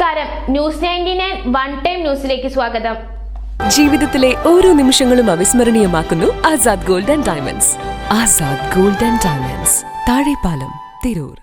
നമസ്കാരം, news 99 one time ന്യൂസിലേക്ക് സ്വാഗതം. ജീവിതത്തിലെ ഓരോ നിമിഷങ്ങളും അവിസ്മരണീയമാക്കുന്നു Azad gold and diamonds. Azad gold and diamonds, Thazhepalam, Tirur.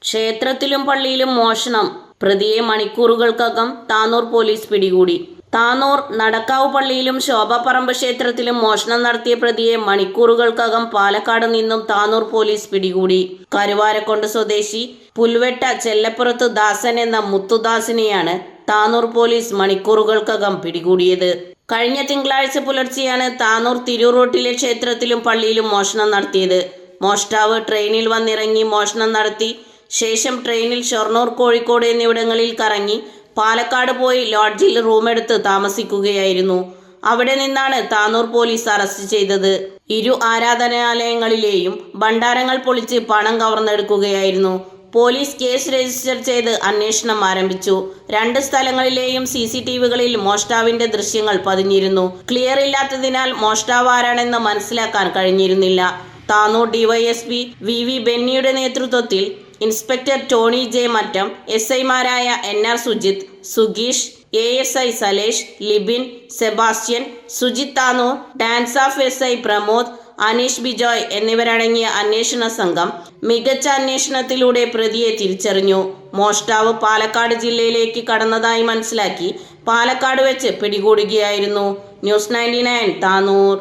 ക്ഷേത്രത്തിലും പള്ളിയിലും മോഷണം. പ്രതിയെ മണിക്കൂറുകൾക്കകം താനൂർ പോലീസ് പിടികൂടി. താനൂർ നടക്കാവ് പള്ളിയിലും ശോഭപ്പറമ്പ് ക്ഷേത്രത്തിലും മോഷണം നടത്തിയ പ്രതിയെ മണിക്കൂറുകൾക്കകം പാലക്കാട് നിന്നും താനൂർ പോലീസ് പിടികൂടി. കരുവാരക്കുണ്ട് സ്വദേശി പുൽവെട്ട ചെല്ലപ്പുറത്ത് ദാസൻ എന്ന മുത്തുദാസിനെയാണ് താനൂർ പോലീസ് മണിക്കൂറുകൾക്കകം പിടികൂടിയത്. കഴിഞ്ഞ തിങ്കളാഴ്ച പുലർച്ചെയാണ് താനൂർ തിരൂർ റോട്ടിലെ ക്ഷേത്രത്തിലും പള്ളിയിലും മോഷണം നടത്തിയത്. മോഷ്ടാവ് ട്രെയിനിൽ വന്നിറങ്ങി മോഷണം നടത്തി ശേഷം ട്രെയിനിൽ ഷൊർണൂർ, കോഴിക്കോട് എന്നിവിടങ്ങളിൽ കറങ്ങി പാലക്കാട് പോയി ലോഡ്ജിൽ റൂമെടുത്ത് താമസിക്കുകയായിരുന്നു. അവിടെ നിന്നാണ് താനൂർ പോലീസ് അറസ്റ്റ് ചെയ്തത്. ഇരു ആരാധനാലയങ്ങളിലെയും ഭണ്ഡാരങ്ങൾ പൊളിച്ച് പണം കവർന്നെടുക്കുകയായിരുന്നു. പോലീസ് കേസ് രജിസ്റ്റർ ചെയ്ത് അന്വേഷണം ആരംഭിച്ചു. 2 സ്ഥലങ്ങളിലെയും CCTVകളിൽ മോഷ്ടാവിന്റെ ദൃശ്യങ്ങൾ പതിഞ്ഞിരുന്നു. ക്ലിയർ ഇല്ലാത്തതിനാൽ മോഷ്ടാവ് ആരാണെന്ന് മനസ്സിലാക്കാൻ കഴിഞ്ഞിരുന്നില്ല. താനൂർ DYSP VV ബെന്നിയുടെ നേതൃത്വത്തിൽ inspector Tony J Mattam, SI മാരായ NR സുജിത്, സുഗീഷ്, ASI സലേഷ്, ലിബിൻ, സെബാസ്റ്റ്യൻ, സുജിത് താനൂർ, ഡാൻസ് ഓഫ് SI പ്രമോദ്, അനീഷ് ബിജോയ് എന്നിവരടങ്ങിയ അന്വേഷണ സംഘം മികച്ച അന്വേഷണത്തിലൂടെ പ്രതിയെ തിരിച്ചറിഞ്ഞു. മോഷ്ടാവ് പാലക്കാട് ജില്ലയിലേക്ക് കടന്നതായി മനസ്സിലാക്കി പാലക്കാട് വെച്ച് പിടികൂടുകയായിരുന്നു. ന്യൂസ് 99 താനൂർ.